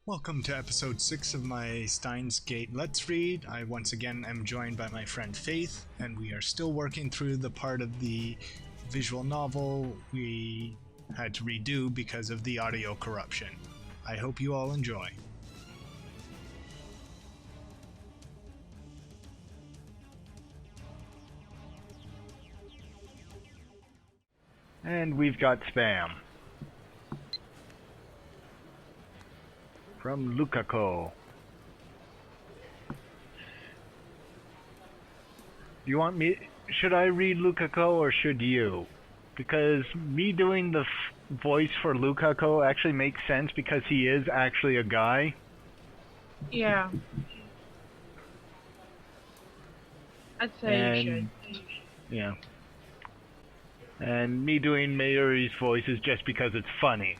Welcome to episode 6 of my Steins Gate Let's Read. I once again am joined by my friend Faith, and we are still working through the part of the visual novel we had to redo because of the audio corruption. I hope you all enjoy. And we've got spam. From Lukako. Do you want me... Should I read Lukako or should you? Because me doing the voice for Lukako actually makes sense because he is actually a guy. Yeah. I'd say you should. Yeah. And me doing Mayuri's voice is just because it's funny.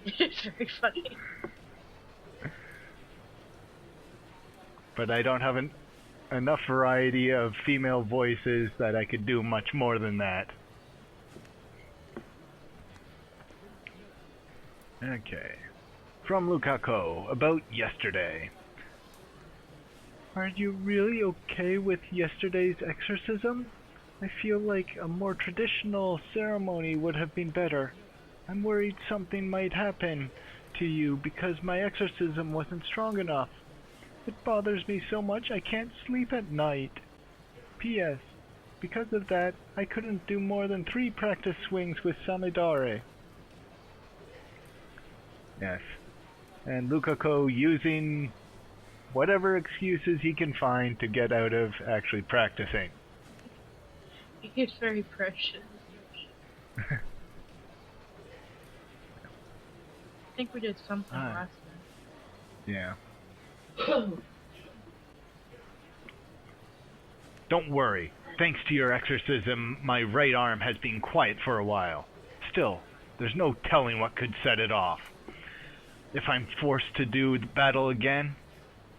It's very funny. But I don't have enough variety of female voices that I could do much more than that. Okay. From Lukako, about yesterday. Are you really okay with yesterday's exorcism? I feel like a more traditional ceremony would have been better. I'm worried something might happen to you because my exorcism wasn't strong enough. It bothers me so much I can't sleep at night. P.S. Because of that, I couldn't do more than 3 practice swings with Samidare. Yes. And Lukako using whatever excuses he can find to get out of actually practicing. It's very precious. I think we did something last time. Yeah. Don't worry. Thanks to your exorcism, my right arm has been quiet for a while. Still, there's no telling what could set it off. If I'm forced to do the battle again,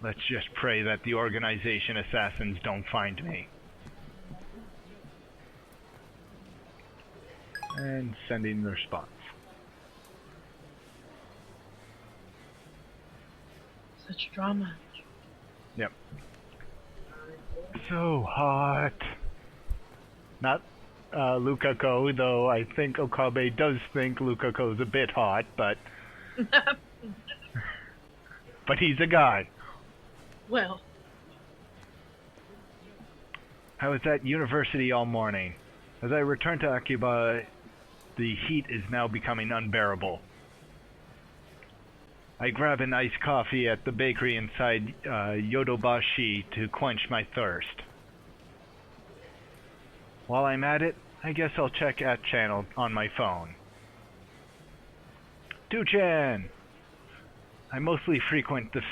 let's just pray that the organization assassins don't find me. And sending the response. Such drama. Yep. So hot. Not Lukako, though I think Okabe does think Lukako's a bit hot, but... but he's a guy. Well. I was at university all morning. As I returned to Akiba, the heat is now becoming unbearable. I grab an iced coffee at the bakery inside Yodobashi to quench my thirst. While I'm at it, I guess I'll check at channel on my phone. Duchan! I mostly frequent the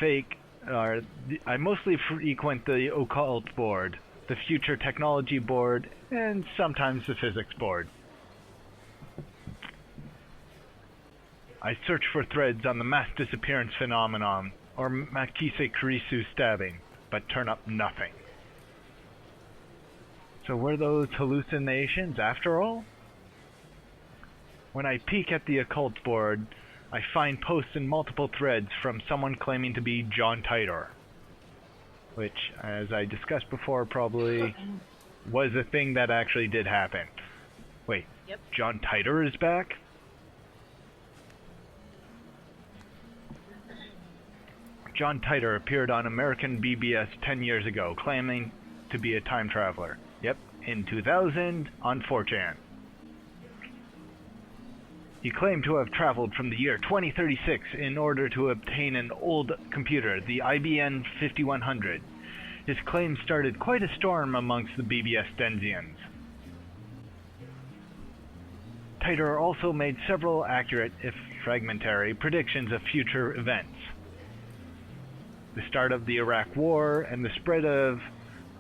occult board, the future technology board, and sometimes the physics board. I search for threads on the mass disappearance phenomenon, or Makise Kurisu stabbing, but turn up nothing. So were those hallucinations after all? When I peek at the occult board, I find posts in multiple threads from someone claiming to be John Titor, which, as I discussed before, probably was a thing that actually did happen. Wait, Yep. John Titor is back? John Titor appeared on American BBS 10 years ago, claiming to be a time traveler. Yep, in 2000 on 4chan. He claimed to have traveled from the year 2036 in order to obtain an old computer, the IBM 5100. His claim started quite a storm amongst the BBS Denzians. Titor also made several accurate, if fragmentary, predictions of future events. The start of the Iraq War and the spread of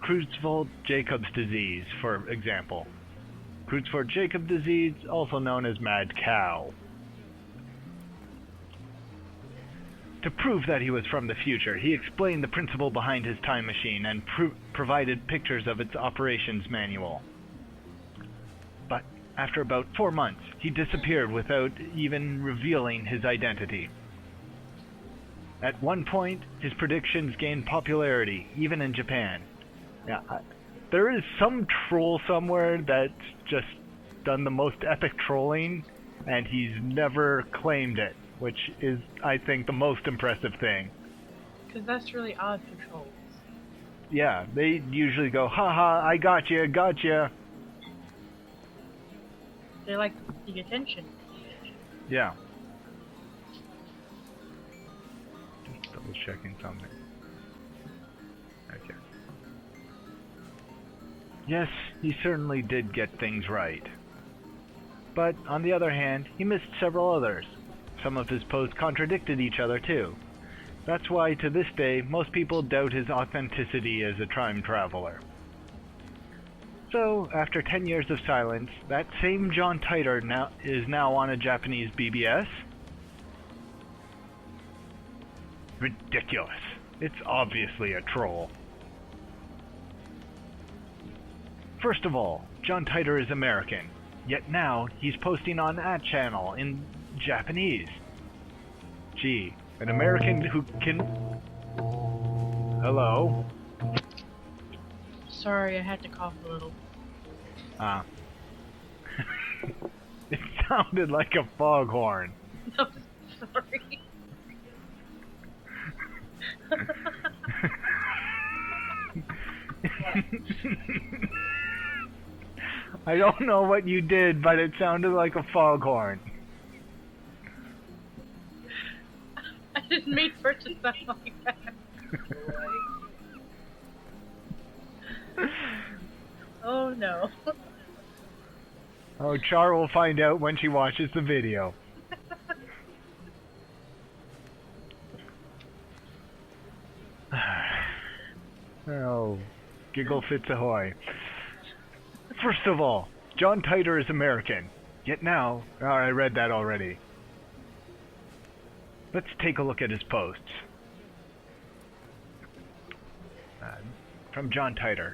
Creutzfeldt-Jacobs disease, for example. Creutzfeldt-Jakob disease, also known as mad cow. To prove that he was from the future, he explained the principle behind his time machine and provided pictures of its operations manual. But after about 4 months, he disappeared without even revealing his identity. At one point, his predictions gained popularity, even in Japan. Yeah, there is some troll somewhere that's just done the most epic trolling, and he's never claimed it, which is, I think, the most impressive thing. Because that's really odd for trolls. Yeah, they usually go, haha, I gotcha. They like the attention. Yeah. Just double checking something. Okay. Yes, he certainly did get things right. But, on the other hand, he missed several others. Some of his posts contradicted each other too. That's why, to this day, most people doubt his authenticity as a time traveler. So, after 10 years of silence, that same John Titor is now on a Japanese BBS? Ridiculous. It's obviously a troll. First of all, John Titor is American, yet now he's posting on that channel in Japanese. Gee, an American who can... Hello? Sorry, I had to cough a little. It sounded like a foghorn. No, sorry. I don't know what you did, but it sounded like a foghorn. I didn't mean for it to sound like that. Oh no. Oh, Char will find out when she watches the video. Oh, giggle fits ahoy. First of all, John Titor is American. Yet now... Oh, I read that already. Let's take a look at his posts. From John Titor.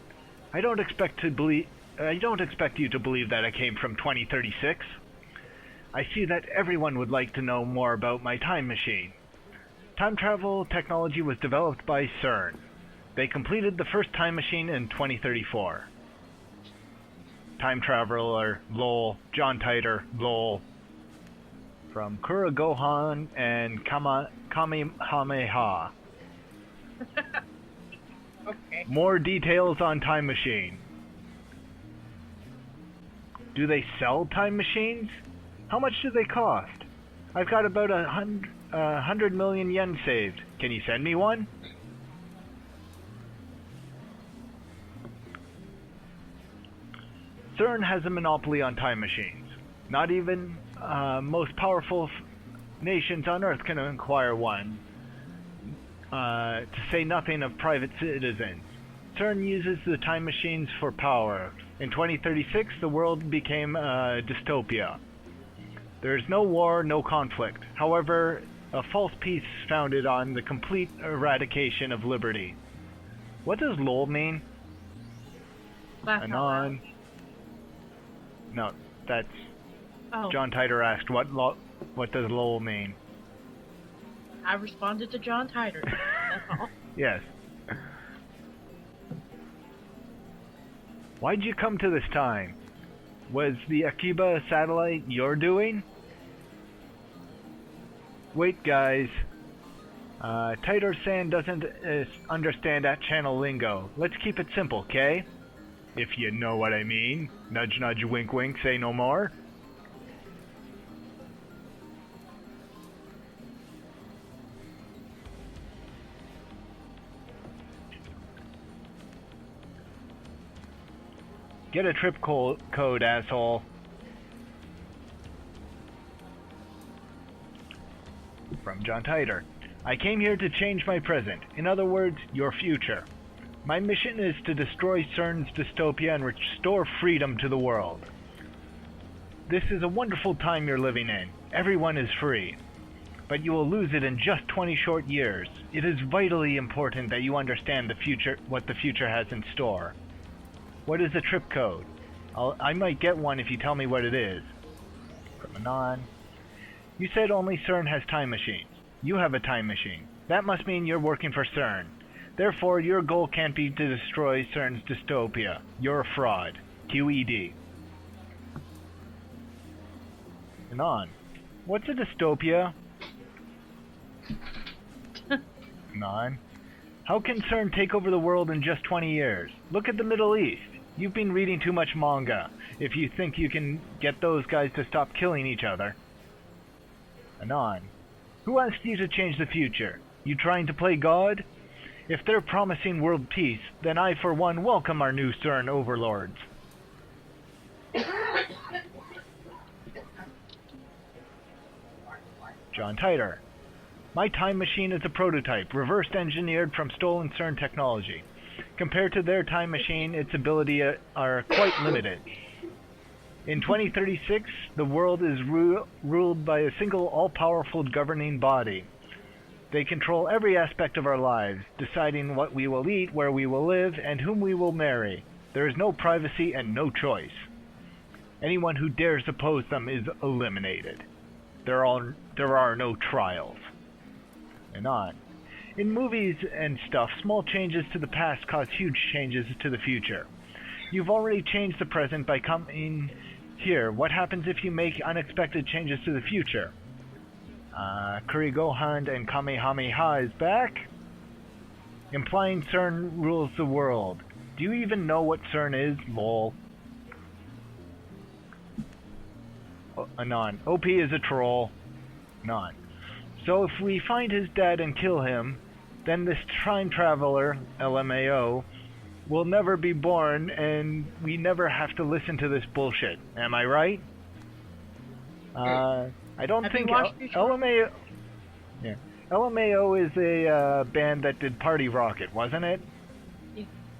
I don't expect you to believe that I came from 2036. I see that everyone would like to know more about my time machine. Time travel technology was developed by CERN. They completed the first time machine in 2034. Time traveler, lol. John Titor, lol. From Kuragohan and Kamehameha. Okay. More details on time machine. Do they sell time machines? How much do they cost? I've got about 100 million yen saved. Can you send me one? CERN has a monopoly on time machines. Not even most powerful nations on Earth can acquire one, to say nothing of private citizens. CERN uses the time machines for power. In 2036, the world became a dystopia. There is no war, no conflict. However, a false peace founded on the complete eradication of liberty. What does LOL mean? Laugh out loud. Anon. No, that's... Oh, John Titor asked, what does LOL mean? I responded to John Titor. That's all. Yes. Why'd you come to this time? Was the Akiba satellite your doing? Wait, guys. Titor-san doesn't understand that channel lingo. Let's keep it simple, okay? If you know what I mean. Nudge nudge wink wink, say no more. Get a trip code, asshole. From John Titor. I came here to change my present. In other words, your future. My mission is to destroy CERN's dystopia and restore freedom to the world. This is a wonderful time you're living in. Everyone is free. But you will lose it in just 20 short years. It is vitally important that you understand the future, what the future has in store. What is the trip code? I might get one if you tell me what it is. From Anon. You said only CERN has time machines. You have a time machine. That must mean you're working for CERN. Therefore, your goal can't be to destroy CERN's dystopia. You're a fraud. QED. Anon. What's a dystopia? Anon. How can CERN take over the world in just 20 years? Look at the Middle East. You've been reading too much manga if you think you can get those guys to stop killing each other. Anon. Who asked you to change the future? You trying to play God? If they're promising world peace, then I for one welcome our new CERN overlords. John Titor. My time machine is a prototype, reversed engineered from stolen CERN technology. Compared to their time machine, its ability are quite limited. In 2036, the world is ruled by a single all-powerful governing body. They control every aspect of our lives, deciding what we will eat, where we will live, and whom we will marry. There is no privacy and no choice. Anyone who dares oppose them is eliminated. There are no trials. And on. In movies and stuff, small changes to the past cause huge changes to the future. You've already changed the present by coming here. What happens if you make unexpected changes to the future? Kurigohan and Kamehameha is back? Implying CERN rules the world. Do you even know what CERN is? Lol. Anon. OP is a troll. Anon. So if we find his dad and kill him, then this time traveler, LMAO, will never be born and we never have to listen to this bullshit. Am I right? I don't think LMAO... Yeah. LMAO is a band that did Party Rocket, wasn't it?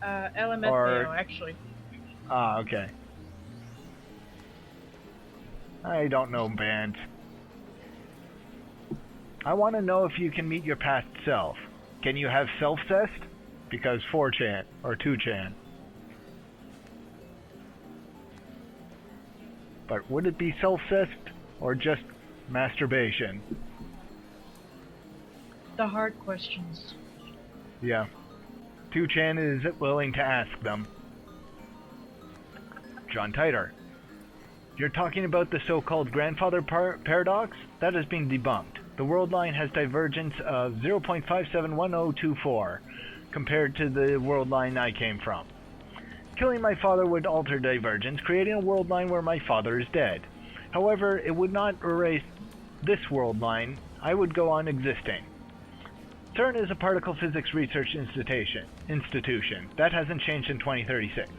LMFAO, actually. Ah, okay. I don't know bands. I want to know if you can meet your past self. Can you have self-cest? Because 4chan, or 2chan. But would it be self-cest, or just masturbation? The hard questions. Yeah. 2chan is willing to ask them. John Titor. You're talking about the so-called grandfather paradox? That has been debunked. The world line has divergence of 0.571024 compared to the world line I came from. Killing my father would alter divergence, creating a world line where my father is dead. However, it would not erase this world line. I would go on existing. CERN is a particle physics research institution. That hasn't changed in 2036.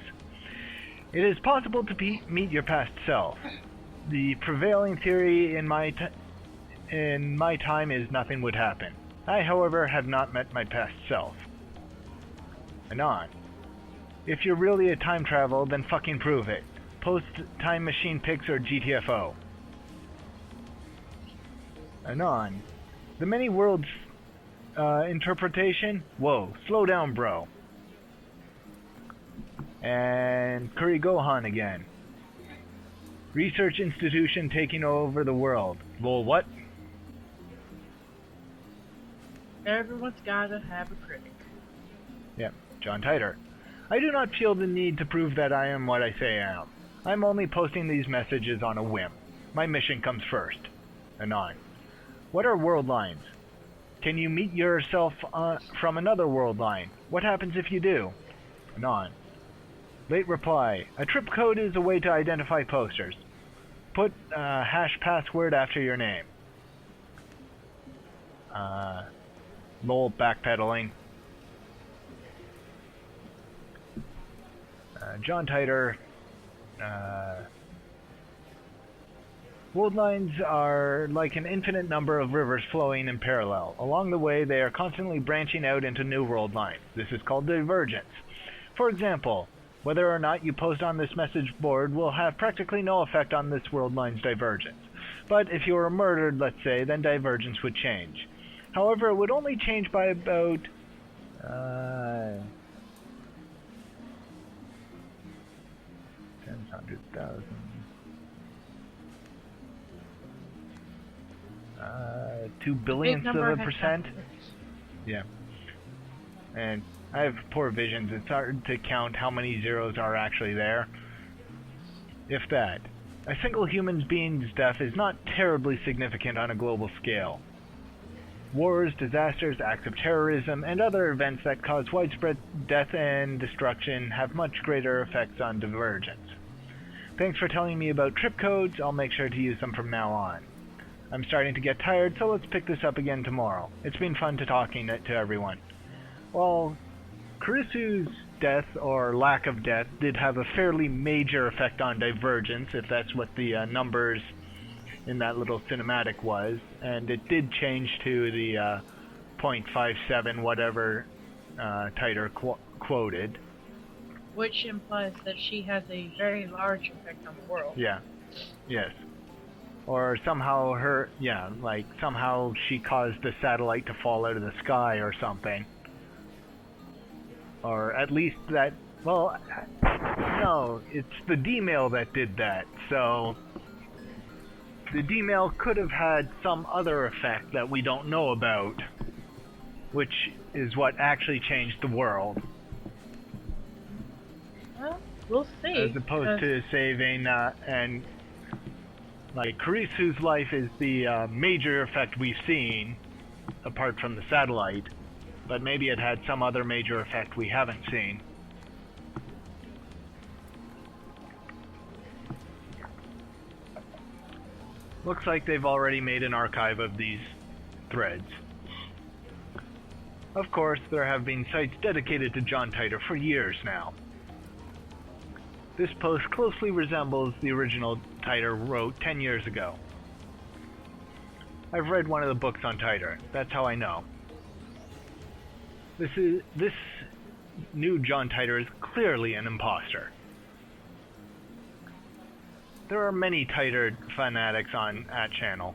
It is possible to meet your past self. The prevailing theory in my time is nothing would happen. I, however, have not met my past self. Anon. If you're really a time travel, then fucking prove it. Post time machine pics or GTFO. Anon. The many worlds interpretation? Whoa, slow down, bro. And Curry Gohan again. Research institution taking over the world. Lol, what? Everyone's gotta have a critic. Yep, John Titor. I do not feel the need to prove that I am what I say I am. I'm only posting these messages on a whim. My mission comes first. Anon. What are world lines? Can you meet yourself from another world line? What happens if you do? Anon. Late reply. A trip code is a way to identify posters. Put hash password after your name. Lol, backpedaling. John Titor. World lines are like an infinite number of rivers flowing in parallel. Along the way, they are constantly branching out into new world lines. This is called divergence. For example, whether or not you post on this message board will have practically no effect on this world line's divergence. But if you were murdered, let's say, then divergence would change. However, it would only change by about... 100,000. 2 billionths of a percent. Yeah. And I have poor visions. It's hard to count how many zeros are actually there. If that. A single human being's death is not terribly significant on a global scale. Wars, disasters, acts of terrorism, and other events that cause widespread death and destruction have much greater effects on divergence. Thanks for telling me about trip codes. I'll make sure to use them from now on. I'm starting to get tired, so let's pick this up again tomorrow. It's been fun talking to everyone. Well, Karisu's death, or lack of death, did have a fairly major effect on divergence, if that's what the numbers in that little cinematic was, and it did change to the 0.57 whatever Titer quoted. Which implies that she has a very large effect on the world. Yeah. Yes. Or somehow somehow she caused the satellite to fall out of the sky or something. Or at least that, well, no, it's the D-mail that did that, so the D-mail could have had some other effect that we don't know about, which is what actually changed the world. Well, we'll see. As opposed to saving, and like Karisu's life is the major effect we've seen, apart from the satellite, but maybe it had some other major effect we haven't seen. Looks like they've already made an archive of these threads. Of course, there have been sites dedicated to John Titor for years now. This post closely resembles the original Titor wrote 10 years ago. I've read one of the books on Titor, that's how I know. This new John Titor is clearly an imposter. There are many Titor fanatics on @channel.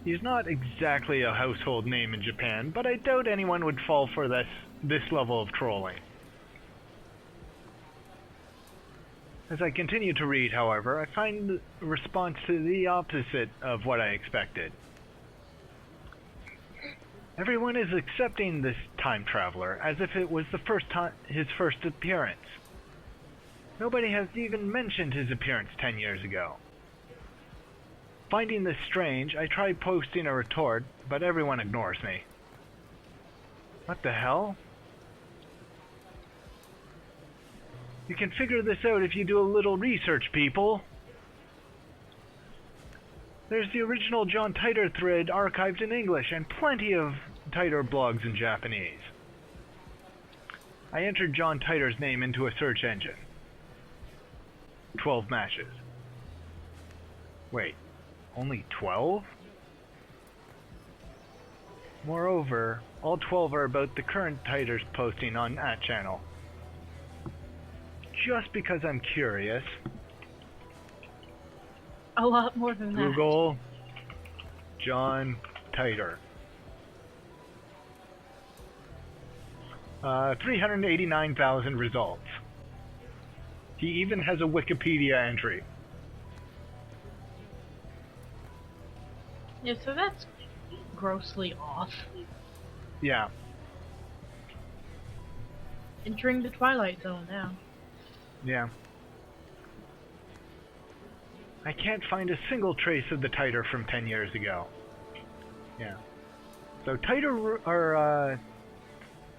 He's not exactly a household name in Japan, but I doubt anyone would fall for this level of trolling. As I continue to read, however, I find the response to the opposite of what I expected. Everyone is accepting this time traveler as if it was his first appearance. Nobody has even mentioned his appearance 10 years ago. Finding this strange, I tried posting a retort, but everyone ignores me. What the hell? You can figure this out if you do a little research, people. There's the original John Titor thread archived in English and plenty of Titor blogs in Japanese. I entered John Titor's name into a search engine. 12 matches. Wait, only 12? Moreover, all 12 are about the current Titor's posting on @channel. Just because I'm curious. A lot more than that. Google John Titor. 389,000 results. He even has a Wikipedia entry. Yeah, so that's grossly off. Yeah. Entering the Twilight Zone now. Yeah. I can't find a single trace of the Titor from 10 years ago. Yeah. So Titor, or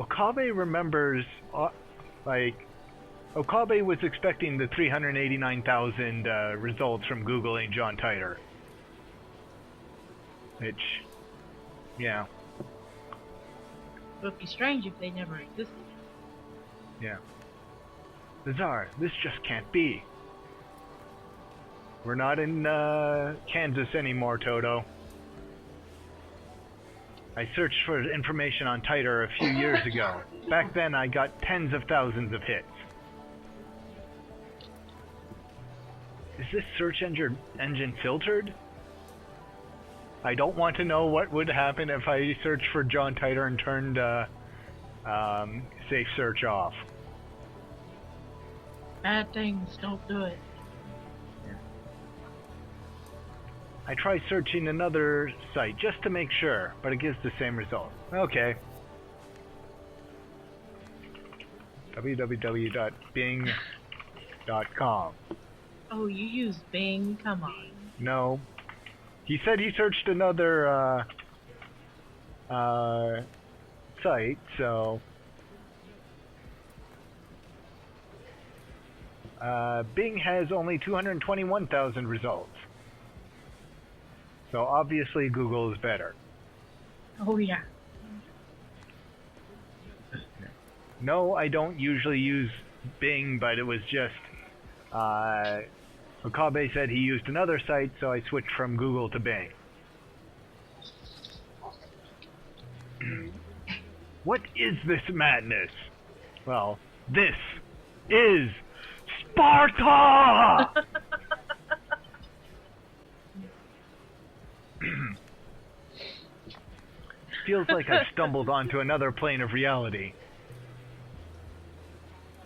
Okabe remembers, Okabe was expecting the 389,000 results from Googling John Titor. Which, yeah. It would be strange if they never existed. Yeah. Bizarre. This just can't be. We're not in Kansas anymore, Toto. I searched for information on Titor a few years ago. Back then I got tens of thousands of hits. Is this search engine filtered? I don't want to know what would happen if I searched for John Titor and turned safe search off. Bad things, don't do it. I try searching another site just to make sure, but it gives the same result. Okay. www.bing.com. Oh, you use Bing? Come on. No. He said he searched another site, so Bing has only 221,000 results. So obviously Google is better. Oh, yeah. No, I don't usually use Bing, but it was just Okabe said he used another site, so I switched from Google to Bing. What is this madness? Well, this is Sparta! Feels like I've stumbled onto another plane of reality.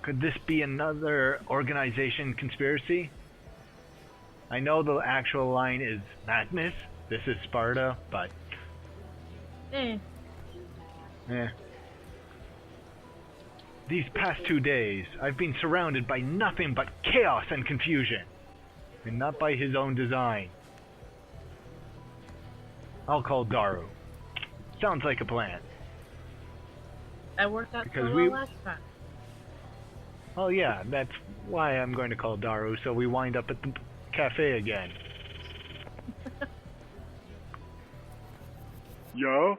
Could this be another organization conspiracy? I know the actual line is madness. This is Sparta, but Eh. These past 2 days, I've been surrounded by nothing but chaos and confusion. And not by his own design. I'll call Daru. Sounds like a plan. That worked out Because so we- well last time. Oh yeah, that's why I'm going to call Daru, so we wind up at the cafe again. Yeah?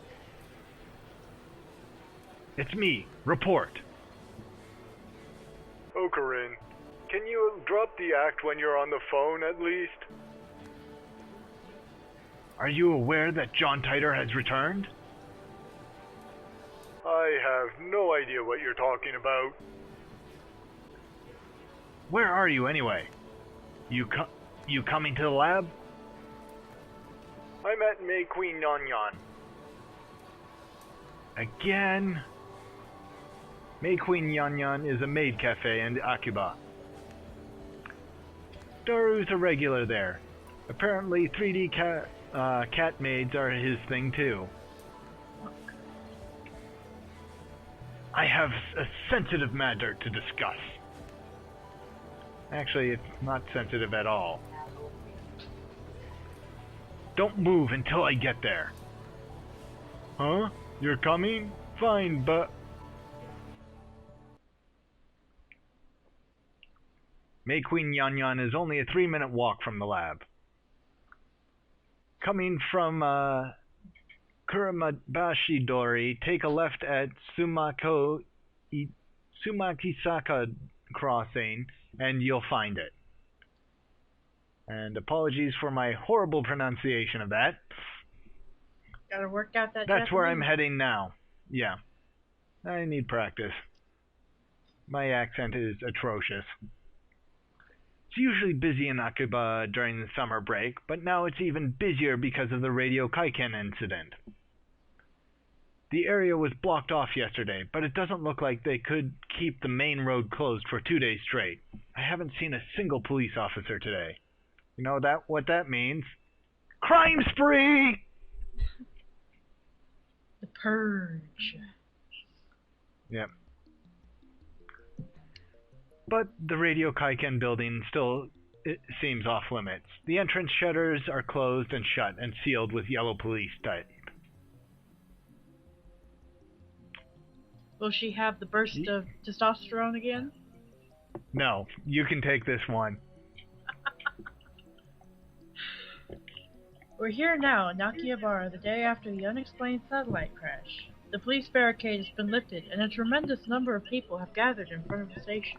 It's me. Report. Okarin, can you drop the act when you're on the phone at least? Are you aware that John Titer has returned? I have no idea what you're talking about. Where are you anyway? You coming to the lab? I'm at May Queen Nyan Nyan. Again? May Queen Nyan Nyan is a maid cafe in Akiba. Daru's a regular there. Apparently 3D cat maids are his thing too. I have a sensitive matter to discuss. Actually, it's not sensitive at all. Don't move until I get there. Huh? You're coming? Fine, but... May Queen Nyan Nyan is only a 3-minute walk from the lab. Coming from Kuramabashi Dori, take a left at Sumakisaka Crossing, and you'll find it. And apologies for my horrible pronunciation of that. Gotta work out that That's where I'm Japanese. heading now. Yeah. I need practice. My accent is atrocious. It's usually busy in Akiba during the summer break, but now it's even busier because of the Radio Kaiken incident. The area was blocked off yesterday, but it doesn't look like they could keep the main road closed for 2 days straight. I haven't seen a single police officer today. You know what that means? Crime spree! The Purge. Yep. But the Radio Kaiken building still seems off limits. The entrance shutters are closed and shut and sealed with yellow police tape. Will she have the burst of testosterone again? No, you can take this one. We're here now in Nakihabara the day after the unexplained satellite crash. The police barricade has been lifted, and a tremendous number of people have gathered in front of the station.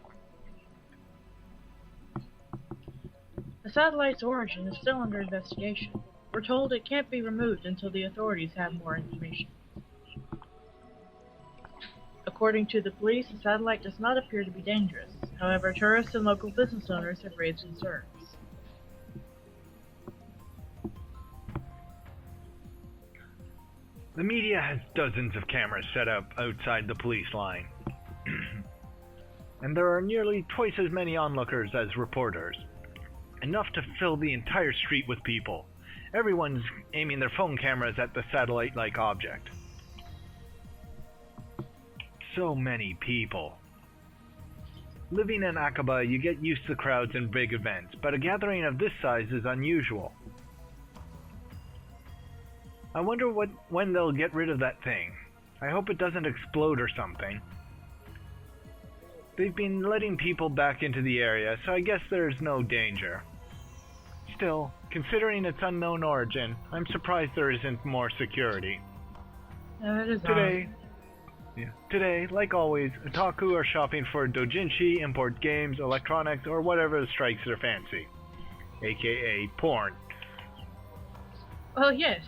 The satellite's origin is still under investigation. We're told it can't be removed until the authorities have more information. According to the police, the satellite does not appear to be dangerous. However, tourists and local business owners have raised concerns. The media has dozens of cameras set up outside the police line. And there are nearly twice as many onlookers as reporters. Enough to fill the entire street with people. Everyone's aiming their phone cameras at the satellite-like object. So many people. Living in Aqaba, you get used to crowds and big events, but a gathering of this size is unusual. I wonder when they'll get rid of that thing. I hope it doesn't explode or something. They've been letting people back into the area, so I guess there's no danger. Still, considering its unknown origin, I'm surprised there isn't more security. That is Today, like always, otaku are shopping for doujinshi, import games, electronics, or whatever strikes their fancy. AKA porn. Oh, yes.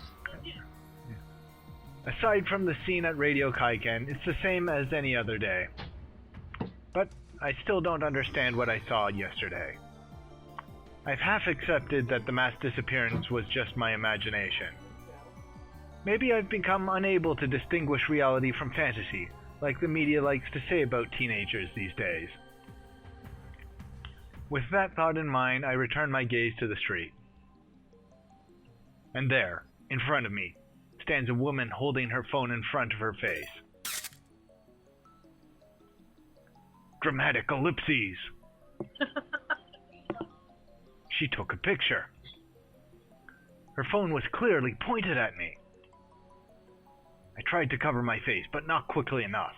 Aside from the scene at Radio Kaiken, it's the same as any other day. But I still don't understand what I saw yesterday. I've half accepted that the mass disappearance was just my imagination. Maybe I've become unable to distinguish reality from fantasy, like the media likes to say about teenagers these days. With that thought in mind, I return my gaze to the street. And there, in front of me, stands a woman holding her phone in front of her face. Dramatic ellipses! She took a picture. Her phone was clearly pointed at me. I tried to cover my face, but not quickly enough.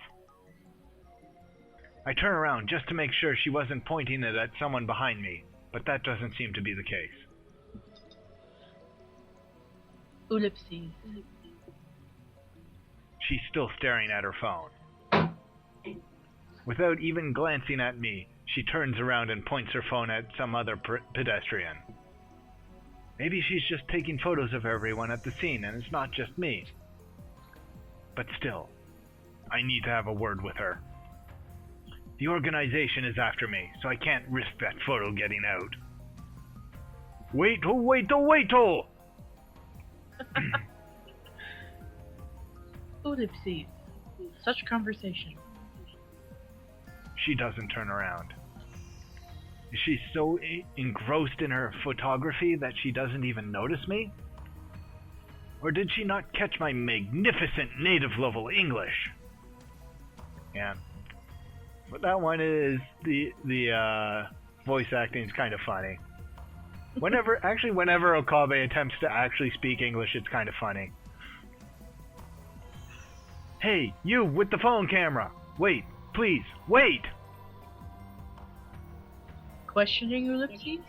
I turn around just to make sure she wasn't pointing it at someone behind me, but that doesn't seem to be the case. Ellipses. She's still staring at her phone. Without even glancing at me, she turns around and points her phone at some other pedestrian. Maybe she's just taking photos of everyone at the scene and it's not just me. But still, I need to have a word with her. The organization is after me, so I can't risk that photo getting out. Wait-o! Ellipses. Such conversation. She doesn't turn around. Is she so engrossed in her photography that she doesn't even notice me? Or did she not catch my magnificent native-level English? Yeah. But that one is the voice acting is kind of funny. Whenever Okabe attempts to actually speak English, it's kind of funny. Hey, you with the phone camera! Wait, please, wait! Questioning ellipses?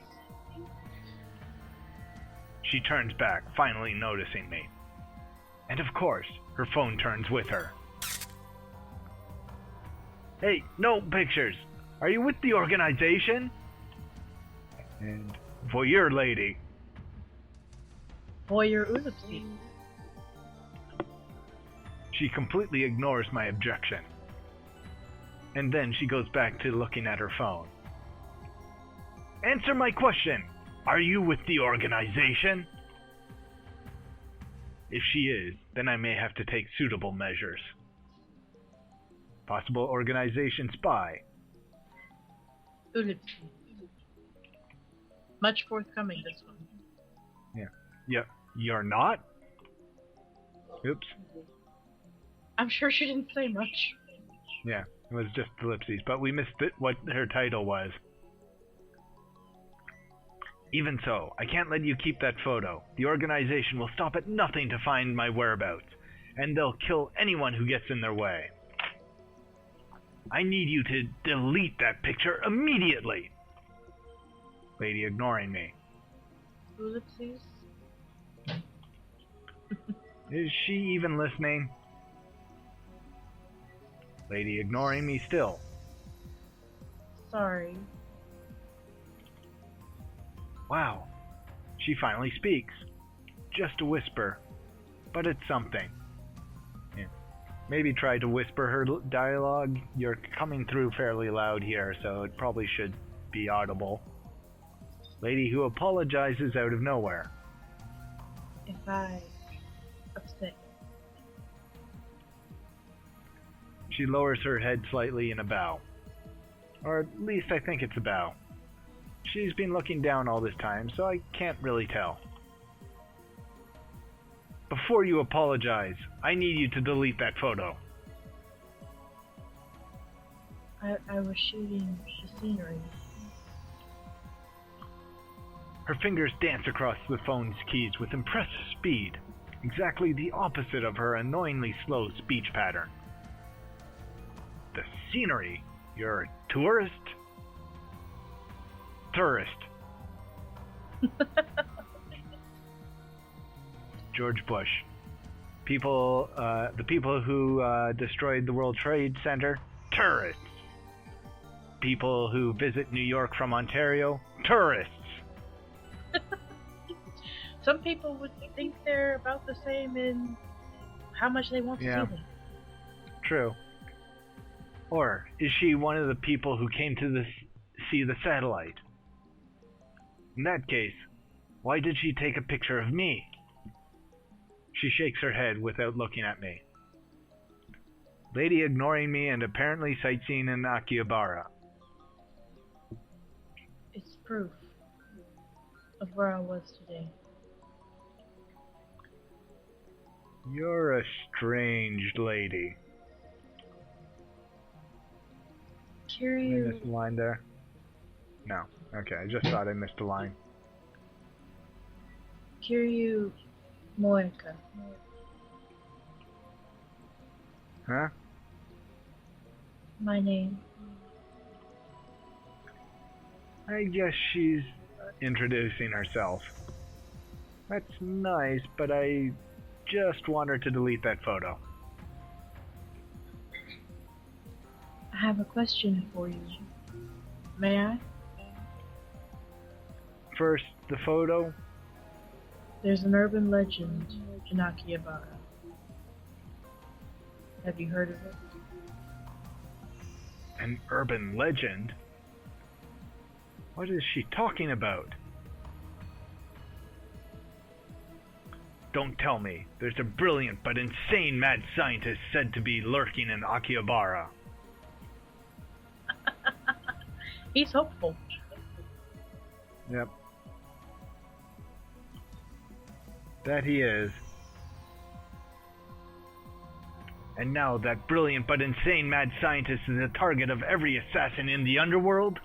She turns back, finally noticing me. And of course, her phone turns with her. Hey, no pictures! Are you with the organization? And voyeur lady. Voyeur ellipses. She completely ignores my objection. And then she goes back to looking at her phone. Answer my question! Are you with the organization? If she is, then I may have to take suitable measures. Possible organization spy. Ellipses. Much forthcoming, this one. Yeah, you're not? Oops. I'm sure she didn't say much. Yeah, it was just ellipses, but we missed what her title was. Even so, I can't let you keep that photo. The organization will stop at nothing to find my whereabouts, and they'll kill anyone who gets in their way. I need you to delete that picture immediately. Lady ignoring me. Ellipses? Is she even listening? Lady ignoring me still. Sorry. Wow. She finally speaks. Just a whisper. But it's something. Yeah. Maybe try to whisper her dialogue. You're coming through fairly loud here, so it probably should be audible. Lady who apologizes out of nowhere. If I upset. She lowers her head slightly in a bow. Or at least I think it's a bow. She's been looking down all this time, so I can't really tell. before you apologize, I need you to delete that photo. I was shooting the scenery. Her fingers dance across the phone's keys with impressive speed, exactly the opposite of her annoyingly slow speech pattern. The scenery? You're a tourist? Tourist. George Bush. The people who destroyed the World Trade Center? Tourists. People who visit New York from Ontario? Tourists. Some people would think they're about the same in how much they want to see them. True. Or is she one of the people who came to see the satellite? In that case, why did she take a picture of me? She shakes her head without looking at me. Lady ignoring me and apparently sightseeing in Akihabara. It's proof of where I was today. You're a strange lady. Did I miss a line there? No. Okay, I just thought I missed a line. Kiryu Moeka. Huh? My name. I guess she's introducing herself. That's nice, but I just want her to delete that photo. I have a question for you. May I? First, the photo. There's an urban legend in Akihabara. Have you heard of it? An urban legend? What is she talking about? Don't tell me. There's a brilliant but insane mad scientist said to be lurking in Akihabara. He's hopeful. Yep. That he is. And now that brilliant but insane mad scientist is the target of every assassin in the underworld?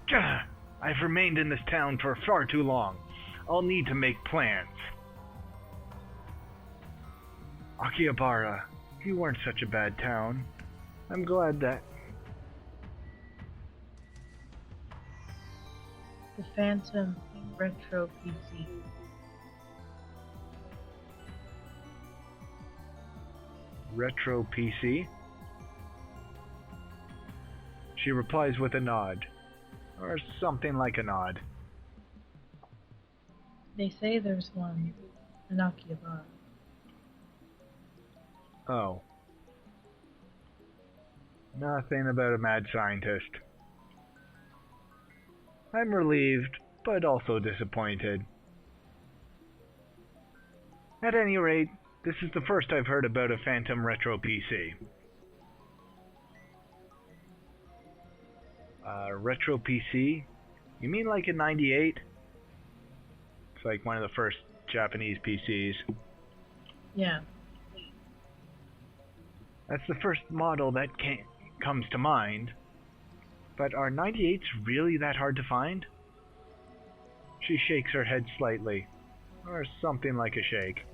Gah! I've remained in this town for far too long. I'll need to make plans. Akihabara, you weren't such a bad town. I'm glad that... The Phantom Retro PC. Retro PC? She replies with a nod. Or something like a nod. They say there's one in Akihabara. Oh. Nothing about a mad scientist. I'm relieved, but also disappointed. At any rate, this is the first I've heard about a Phantom Retro PC. Retro PC? You mean like a 98? It's like one of the first Japanese PCs. Yeah. That's the first model that comes to mind. But are 98s really that hard to find? She shakes her head slightly. Or something like a shake.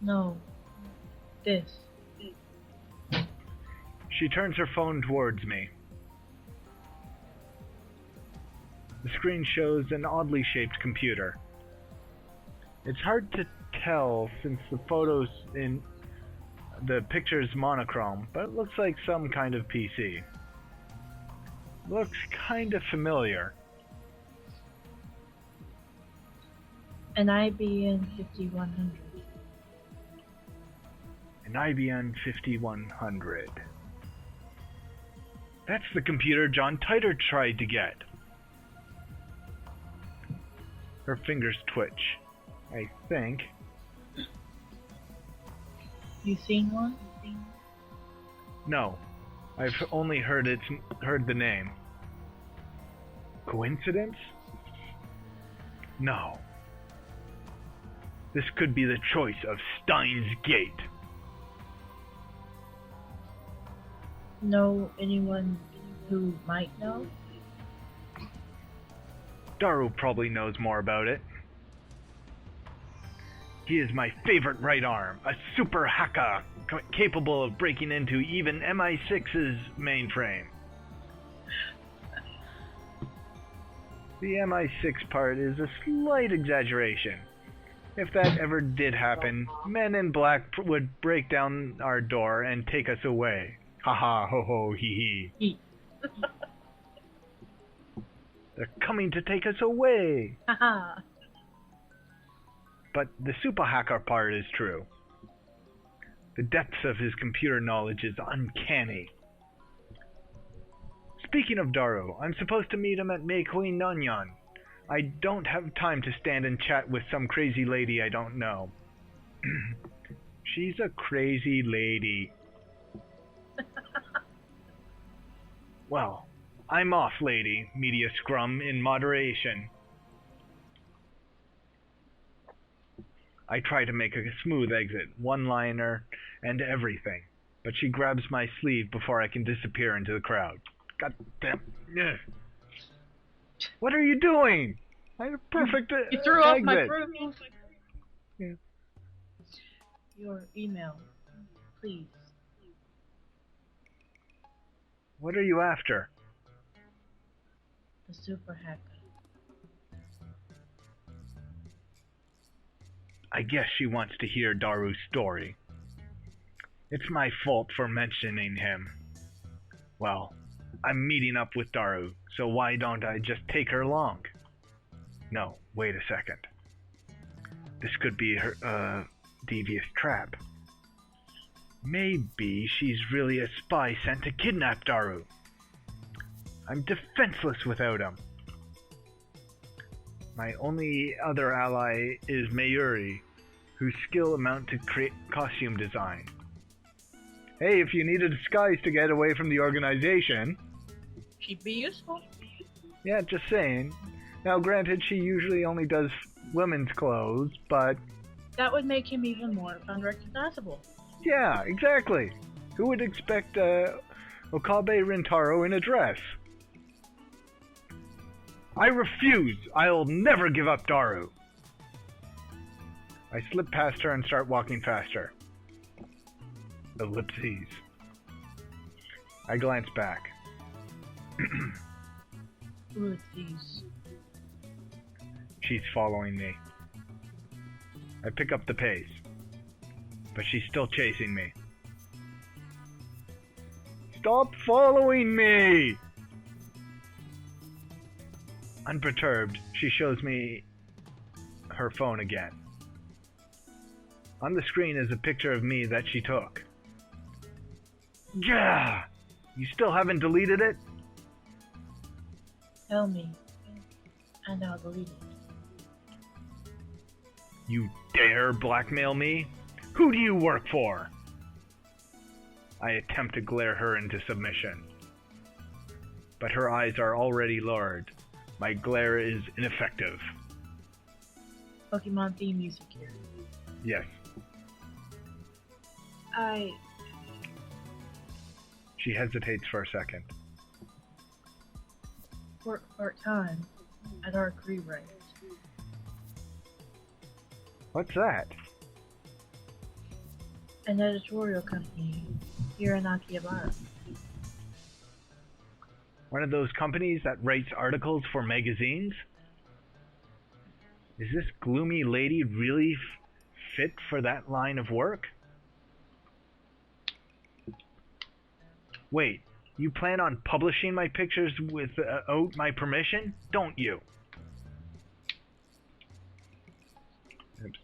No. This. She turns her phone towards me. The screen shows an oddly shaped computer. It's hard to tell since the photos in the picture's monochrome, but it looks like some kind of PC. Looks kind of familiar. An IBM 5100. An IBM 5100. That's the computer John Titer tried to get. Her fingers twitch. I think. You seen one? No. I've only heard the name. Coincidence? No. This could be the choice of Steins Gate. Know anyone who might know? Daru probably knows more about it. He is my favorite right arm, a Super Hacka, capable of breaking into even MI6's mainframe. The MI6 part is a slight exaggeration. If that ever did happen, men in black would break down our door and take us away. Haha, ho ho, hee hee. They're coming to take us away. Haha. But the Super Hacker part is true. The depths of his computer knowledge is uncanny. Speaking of Daru, I'm supposed to meet him at Meikui Nanyan. I don't have time to stand and chat with some crazy lady I don't know. She's a crazy lady. Well, I'm off, lady. Media scrum in moderation. I try to make a smooth exit, one-liner, and everything, but she grabs my sleeve before I can disappear into the crowd. God damn. Ugh. What are you doing? I had a perfect You threw off exit. my proof. Yeah. Your email, please. What are you after? The Super Hacka. I guess she wants to hear Daru's story. It's my fault for mentioning him. Well, I'm meeting up with Daru, so why don't I just take her along? No, wait a second. This could be her, devious trap. Maybe she's really a spy sent to kidnap Daru. I'm defenseless without him. My only other ally is Mayuri, whose skill amount to create costume design. Hey, if you need a disguise to get away from the organization... She'd be useful. Yeah, just saying. Now granted, she usually only does women's clothes, but... That would make him even more unrecognizable. Yeah, exactly. Who would expect Okabe Rintaro in a dress? I refuse! I'll never give up Daru! I slip past her and start walking faster. Ellipses. I glance back. Ellipses. She's following me. I pick up the pace, but she's still chasing me. Stop following me! Unperturbed, she shows me her phone again. On the screen is a picture of me that she took. Yeah! You still haven't deleted it? Tell me, and I'll delete it. You dare blackmail me? Who do you work for? I attempt to glare her into submission. But her eyes are already lowered. My glare is ineffective. Pokemon theme music here. Yes. She hesitates for a second. Work part-time at Arc Rewrite. What's that? An editorial company here in Akihabara. One of those companies that writes articles for magazines? Is this gloomy lady really fit for that line of work? Wait, you plan on publishing my pictures without my permission? Don't you? Oops.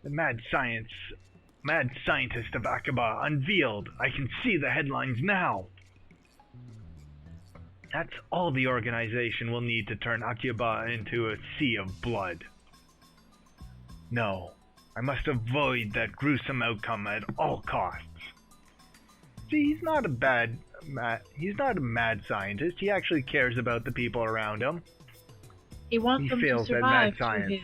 The mad scientist of Akiba unveiled. I can see the headlines now. That's all the organization will need to turn Akiba into a sea of blood. No, I must avoid that gruesome outcome at all costs. See, he's not a mad scientist. He actually cares about the people around him. He wants He them to fails at survive mad science.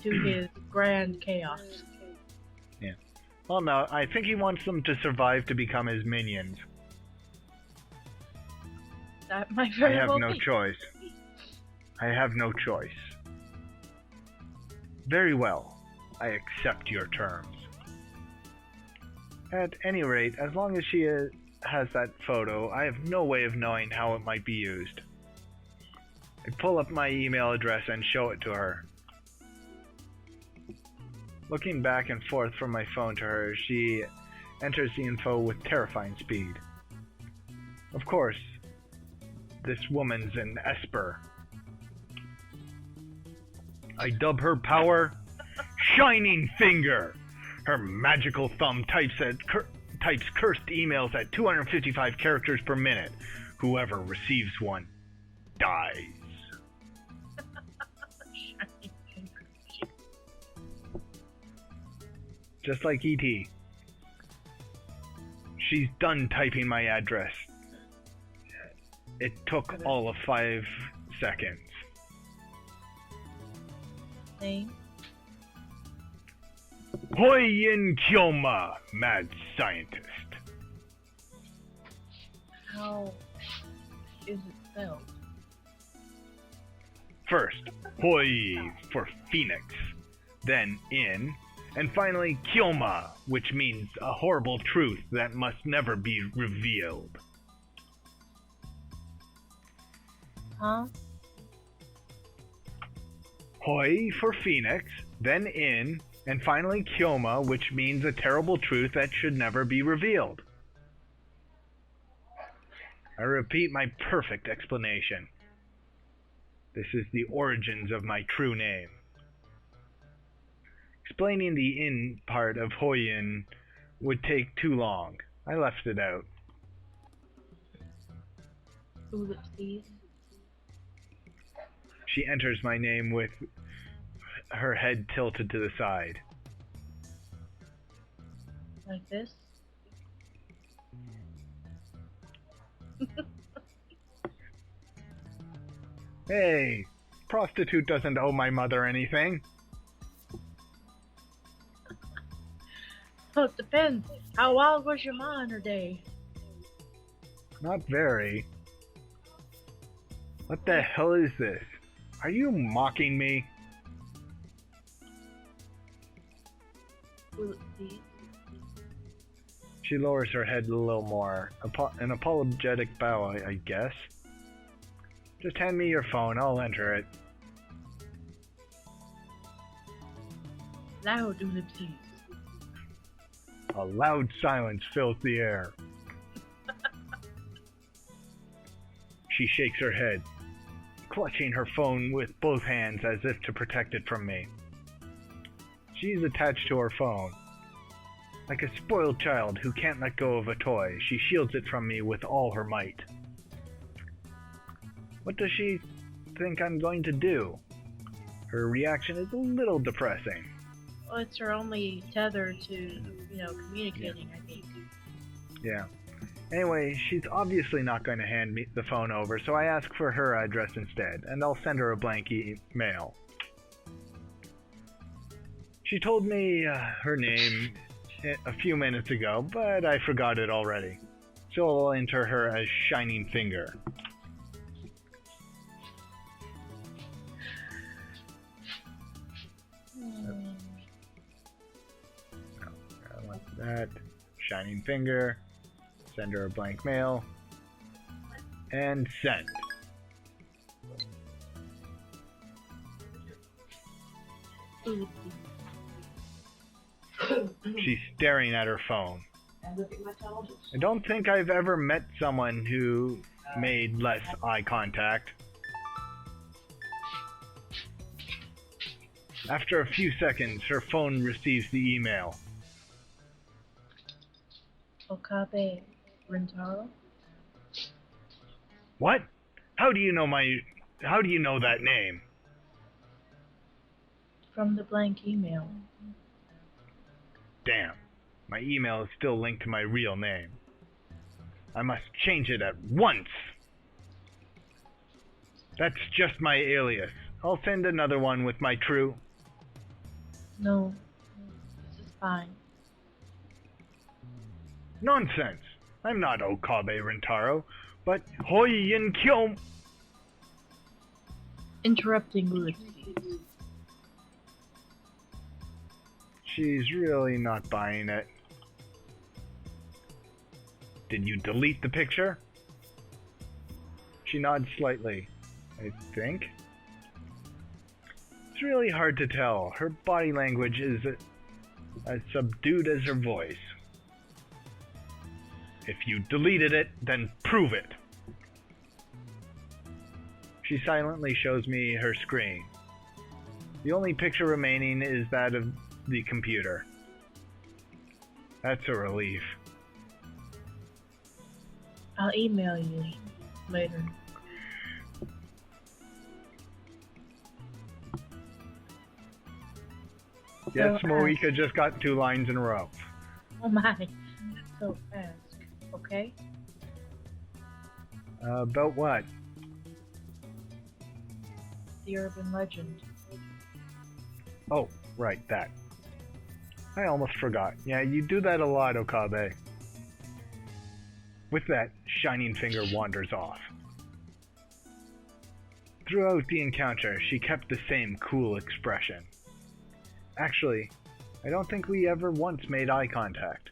to his grand chaos. Yeah. Well, no, I think he wants them to survive to become his minions. That might I very have well no be. choice. I have no choice. Very well. I accept your terms. At any rate, as long as she has that photo, I have no way of knowing how it might be used. I pull up my email address and show it to her. Looking back and forth from my phone to her, she enters the info with terrifying speed. Of course, this woman's an Esper. I dub her power Shining Finger. Her magical thumb types cursed emails at 255 characters per minute. Whoever receives one dies. Just like E.T. She's done typing my address. It took all of 5 seconds. Name? Hoyin Kyoma, mad scientist. How is it spelled? First, Hoi for Phoenix, then in, and finally Kyoma, which means a horrible truth that must never be revealed. Huh? Hoi for Phoenix, then in, and finally Kyoma, which means a terrible truth that should never be revealed. I repeat my perfect explanation. This is the origins of my true name. Explaining the in part of Hoyin would take too long. I left it out. Oopsies. She enters my name with her head tilted to the side. Like this? Hey, prostitute doesn't owe my mother anything. Well, it depends. How wild was your ma on her day? Not very. What the hell is this? Are you mocking me? Oopsies. She lowers her head a little more. An apologetic bow, I guess. Just hand me your phone, I'll enter it. Loud oopsies. A loud silence fills the air. She shakes her head, clutching her phone with both hands as if to protect it from me. She's attached to her phone. Like a spoiled child who can't let go of a toy, she shields it from me with all her might. What does she think I'm going to do? Her reaction is a little depressing. Well, it's her only tether to, communicating, I think. Yeah. Anyway, she's obviously not going to hand me the phone over, so I ask for her address instead, and I'll send her a blank email. She told me her name a few minutes ago, but I forgot it already. So I'll enter her as Shining Finger. I want that. Shining Finger. Send her a blank mail. And send. Oopsies. She's staring at her phone. I don't think I've ever met someone who made less eye contact. After a few seconds, her phone receives the email. Okabe Rentaro? What? How do you know that name? From the blank email. Damn. My email is still linked to my real name. I must change it at once. That's just my alias. I'll send another one with my true... No, this is fine. Nonsense! I'm not Okabe Rentaro, but Hoyin Kyo... Interrupting Ulysses. She's really not buying it. Did you delete the picture? She nods slightly. I think. It's really hard to tell. Her body language is as subdued as her voice. If you deleted it, then prove it. She silently shows me her screen. The only picture remaining is that of the computer. That's a relief. I'll email you later. Yes, So Moika just got 2 lines in a row. Oh my. So ask, okay? About what? The urban legend. Oh, right, that. I almost forgot. Yeah, you do that a lot, Okabe. With that, Shining Finger wanders off. Throughout the encounter, she kept the same cool expression. Actually, I don't think we ever once made eye contact.